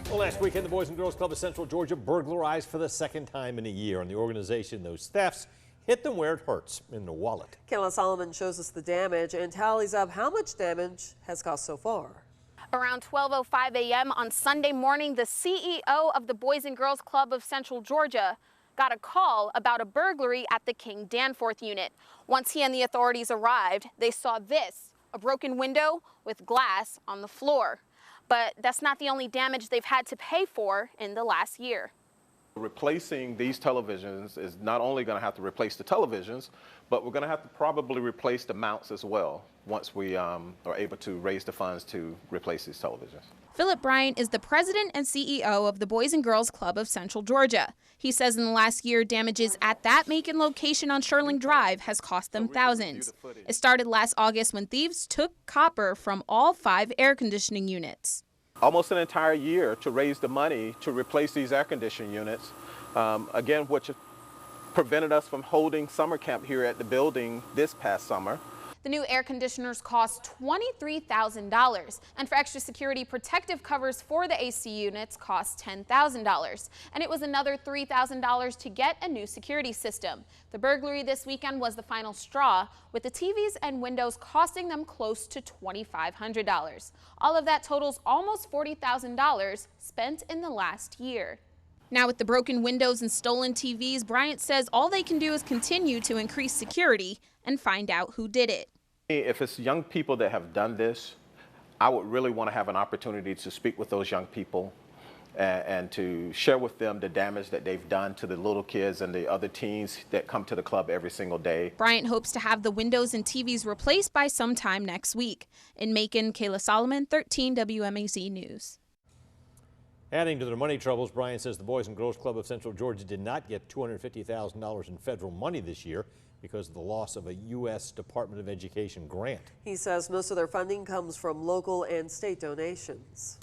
Well, last weekend, the Boys and Girls Club of Central Georgia burglarized for the second time in a year. And the organization, those thefts hit them where it hurts, in the wallet. Kayla Solomon shows us the damage and tallies up how much damage has cost so far. Around 12:05 a.m. on Sunday morning, the CEO of the Boys and Girls Club of Central Georgia got a call about a burglary at the King Danforth unit. Once he and the authorities arrived, they saw this, a broken window with glass on the floor. But that's not the only damage they've had to pay for in the last year. Replacing these televisions is not only going to have to replace the televisions, but we're going to have to probably replace the mounts as well once we are able to raise the funds to replace these televisions. Philip Bryant is the president and CEO of the Boys and Girls Club of Central Georgia. He says in the last year, damages at that Macon location on Sherling Drive has cost them thousands. It started last August when thieves took copper from all 5 air conditioning units. Almost an entire year to raise the money to replace these air conditioning units, again, which prevented us from holding summer camp here at the building this past summer. The new air conditioners cost $23,000, and for extra security, protective covers for the AC units cost $10,000. And it was another $3,000 to get a new security system. The burglary this weekend was the final straw, with the TVs and windows costing them close to $2,500. All of that totals almost $40,000 spent in the last year. Now with the broken windows and stolen TVs, Bryant says all they can do is continue to increase security and find out who did it. If it's young people that have done this, I would really want to have an opportunity to speak with those young people and to share with them the damage that they've done to the little kids and the other teens that come to the club every single day. Bryant hopes to have the windows and TVs replaced by sometime next week. In Macon, Kayla Solomon, 13 WMAZ News. Adding to their money troubles, Brian says the Boys and Girls Club of Central Georgia did not get $250,000 in federal money this year because of the loss of a U.S. Department of Education grant. He says most of their funding comes from local and state donations.